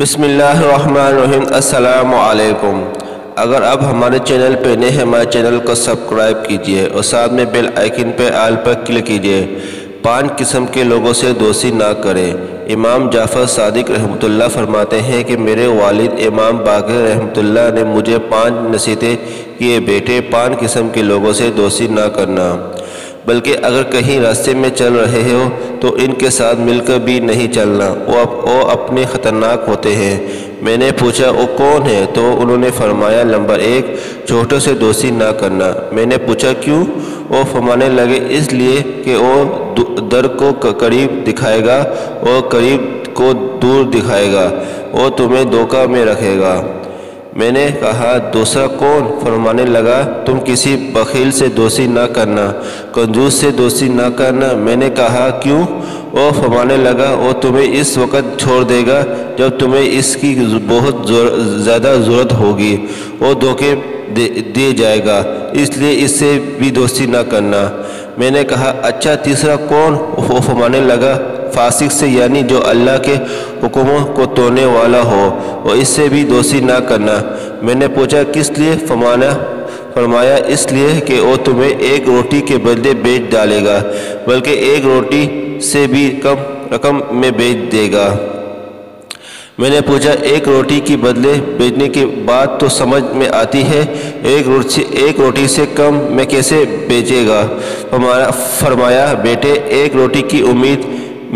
بسم اللہ الرحمن الرحیم۔ السلام علیکم۔ اگر آپ ہمارے چینل پہ نئے ہیں، ہمارے چینل کو سبسکرائب کیجئے اور ساتھ میں بیل آئیکن پہ آل پر کلک کیجئے۔ 5 قسم کے لوگوں سے دوستی نہ کریں۔ امام جعفر صادق رحمۃ اللہ فرماتے ہیں کہ میرے والد امام باقر رحمۃ اللہ نے مجھے 5 نصیحتیں کیے، بیٹے 5 قسم کے لوگوں سے دوستی نہ کرنا، بلکہ اگر کہیں راستے میں چل رہے ہو تو ان کے ساتھ مل کر بھی نہیں چلنا، وہ اپنے خطرناک ہوتے ہیں۔ میں نے پوچھا وہ کون ہے؟ تو انہوں نے فرمایا نمبر 1 چھوٹوں سے دوستی نہ کرنا۔ میں نے پوچھا کیوں؟ وہ فرمانے لگے اس لیے کہ وہ در کو قریب دکھائے گا اور قریب کو دور دکھائے گا، وہ تمہیں دھوکہ میں رکھے گا۔ میں نے کہا دوسرا کون؟ فرمانے لگا تم کسی بخیل سے دوستی نہ کرنا، کنجوس سے دوستی نہ کرنا۔ میں نے کہا کیوں؟ وہ فرمانے لگا وہ تمہیں اس وقت چھوڑ دے گا جب تمہیں اس کی بہت زیادہ ضرورت ہوگی، وہ دھوکے دے جائے گا، اس لیے اس سے بھی دوستی نہ کرنا۔ میں نے کہا اچھا تیسرا کون؟ وہ فرمانے لگا فاسق سے، یعنی جو اللہ کے حکموں کو توڑنے والا ہو، اور اس سے بھی دوستی نہ کرنا۔ میں نے پوچھا کس لیے؟ فرمایا اس لیے کہ وہ تمہیں 1 روٹی کے بدلے بیچ ڈالے گا، بلکہ 1 روٹی سے بھی کم رقم میں بیچ دے گا۔ میں نے پوچھا 1 روٹی کی بدلے بیچنے کی بات تو سمجھ میں آتی ہے، 1 روٹی سے کم میں کیسے بیچے گا؟ فرمایا بیٹے 1 روٹی کی امید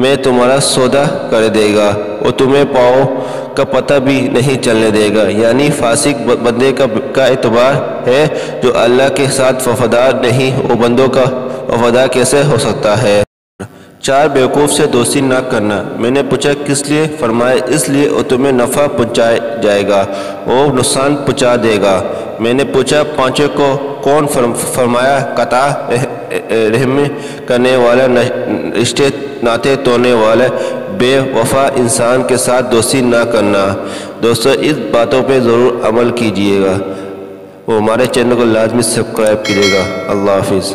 میں تمہارا سودا کر دے گا، وہ تمہیں پاؤں کا پتہ بھی نہیں چلنے دے گا۔ یعنی فاسق بندے کا اعتبار ہے جو اللہ کے ساتھ وفادار نہیں، وہ بندوں کا وفادار کیسے ہو سکتا ہے؟ 4 بیوقوف سے دوستی نہ کرنا۔ میں نے پوچھا کس لیے؟ فرمایا اس لیے وہ تمہیں نفع پہنچائے جائے گا، وہ نقصان پہنچا دے گا۔ میں نے پوچھا 5 کو کون؟ فرمایا قطع رحم کرنے والا، رشتے ناطے توڑنے والا، بے وفا انسان کے ساتھ دوستی نہ کرنا۔ دوستو اس باتوں پہ ضرور عمل کیجئے گا، وہ ہمارے چینل کو لازمی سبسکرائب کیجئے گا۔ اللہ حافظ۔